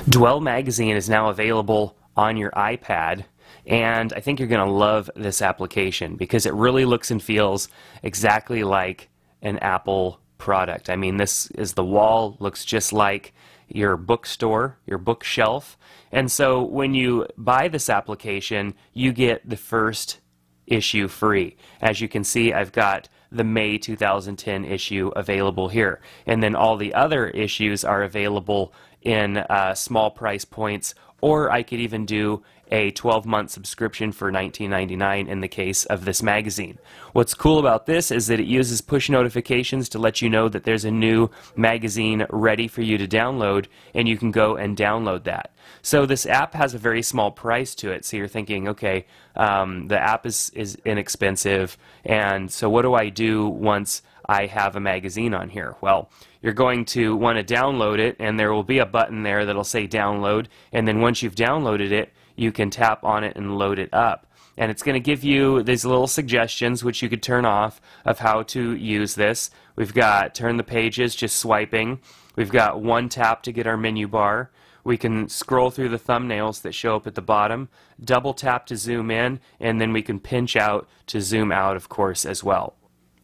Dwell magazine is now available on your iPad, and I think you're going to love this application because it really looks and feels exactly like an Apple product. I mean, this is the wall, looks just like your bookstore, your bookshelf, and so when you buy this application, you get the first issue free. As you can see, I've got the May 2010 issue available here, and then all the other issues are available in small price points, or I could even do a 12-month subscription for $19.99 in the case of this magazine. What's cool about this is that it uses push notifications to let you know that there's a new magazine ready for you to download, and you can go and download that. So this app has a very small price to it, so you're thinking, okay, the app is inexpensive, and so what do I do once I have a magazine on here? Well, you're going to want to download it, and there will be a button there that'll say download, and then once you've downloaded it, you can tap on it and load it up. And it's going to give you these little suggestions, which you could turn off, of how to use this. We've got turn the pages, just swiping. We've got one tap to get our menu bar. We can scroll through the thumbnails that show up at the bottom, double tap to zoom in, and then we can pinch out to zoom out, of course, as well.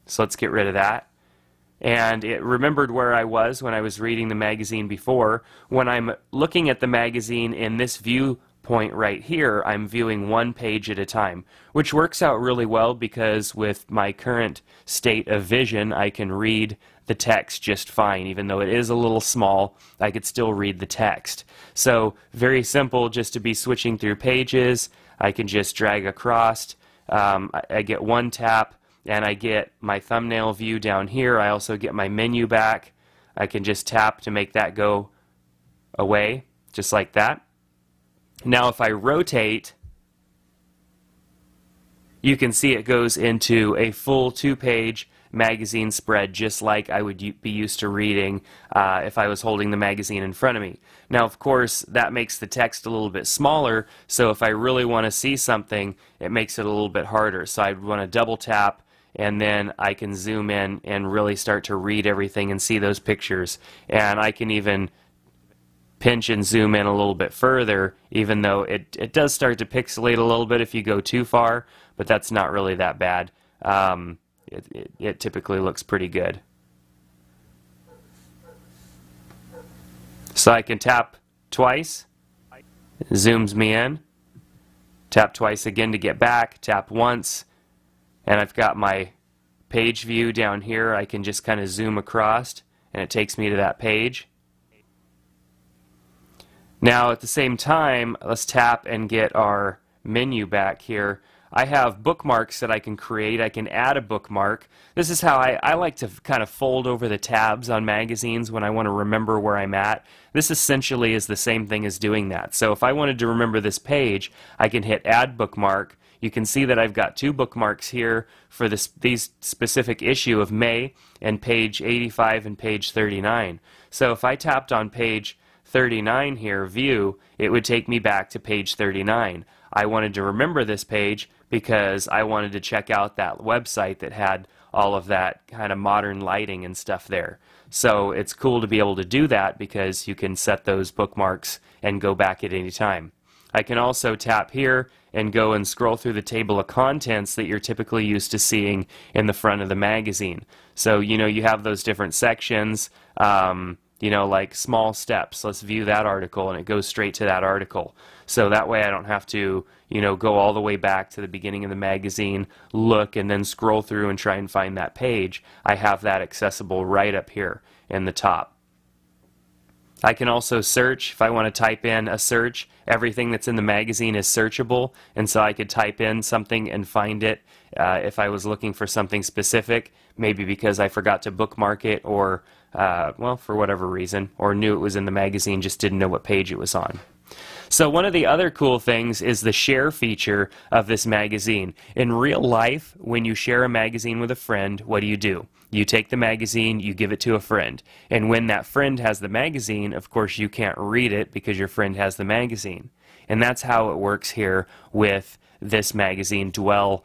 So let's get rid of that. And it remembered where I was when I was reading the magazine before. When I'm looking at the magazine in this viewpoint right here, I'm viewing one page at a time, which works out really well because with my current state of vision, I can read the text just fine. Even though it is a little small, I could still read the text. So very simple just to be switching through pages. I can just drag across. I get one tap, and I get my thumbnail view down here. I also get my menu back. I can just tap to make that go away, just like that. Now if I rotate, you can see it goes into a full 2-page magazine spread, just like I would be used to reading if I was holding the magazine in front of me. Now, of course, that makes the text a little bit smaller, so if I really want to see something, it makes it a little bit harder. So I'd want to double tap, and then I can zoom in and really start to read everything and see those pictures. And I can even pinch and zoom in a little bit further, even though it does start to pixelate a little bit if you go too far, but that's not really that bad. It typically looks pretty good. So I can tap twice, it zooms me in, tap twice again to get back, tap once, and I've got my page view down here. I can just kind of zoom across, and it takes me to that page. Now at the same time, let's tap and get our menu back here. I have bookmarks that I can create. I can add a bookmark. This is how I like to kind of fold over the tabs on magazines when I want to remember where I'm at. This essentially is the same thing as doing that. So if I wanted to remember this page, I can hit Add Bookmark. You can see that I've got 2 bookmarks here for these specific issue of May, and page 85 and page 39. So if I tapped on page 39 here, View, it would take me back to page 39. I wanted to remember this page because I wanted to check out that website that had all of that kind of modern lighting and stuff there. So it's cool to be able to do that because you can set those bookmarks and go back at any time. I can also tap here and go and scroll through the table of contents that you're typically used to seeing in the front of the magazine. So, you know, you have those different sections, you know, like small steps. Let's view that article, and it goes straight to that article. So that way I don't have to, you know, go all the way back to the beginning of the magazine, look, and then scroll through and try and find that page. I have that accessible right up here in the top. I can also search. If I want to type in a search, everything that's in the magazine is searchable, and so I could type in something and find it if I was looking for something specific, maybe because I forgot to bookmark it, or well, for whatever reason, or knew it was in the magazine, just didn't know what page it was on. So one of the other cool things is the share feature of this magazine. In real life, when you share a magazine with a friend, what do? You take the magazine, you give it to a friend. And when that friend has the magazine, of course you can't read it because your friend has the magazine. And that's how it works here with this magazine, Dwell,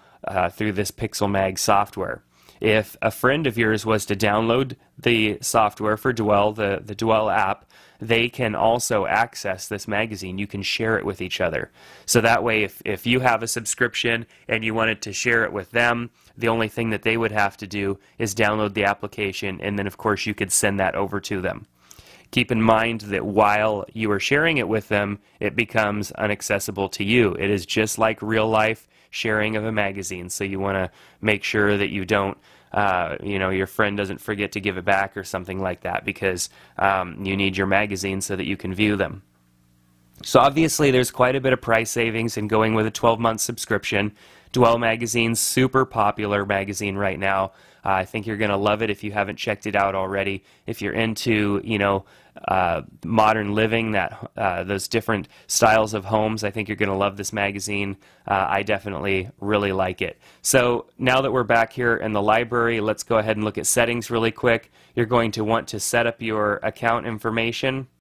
through this PixelMag software. If a friend of yours was to download the software for Dwell, the Dwell app, they can also access this magazine. You can share it with each other. So that way, if you have a subscription and you wanted to share it with them, the only thing that they would have to do is download the application, and then of course you could send that over to them. Keep in mind that while you are sharing it with them, it becomes inaccessible to you. It is just like real life sharing of a magazine, so you want to make sure that you don't, your friend doesn't forget to give it back or something like that, because you need your magazine so that you can view them. So obviously there's quite a bit of price savings in going with a 12-month subscription. Dwell Magazine's super popular magazine right now. I think you're going to love it if you haven't checked it out already. If you're into, modern living, those different styles of homes, I think you're going to love this magazine. I definitely really like it. So now that we're back here in the library, let's go ahead and look at settings really quick. You're going to want to set up your account information.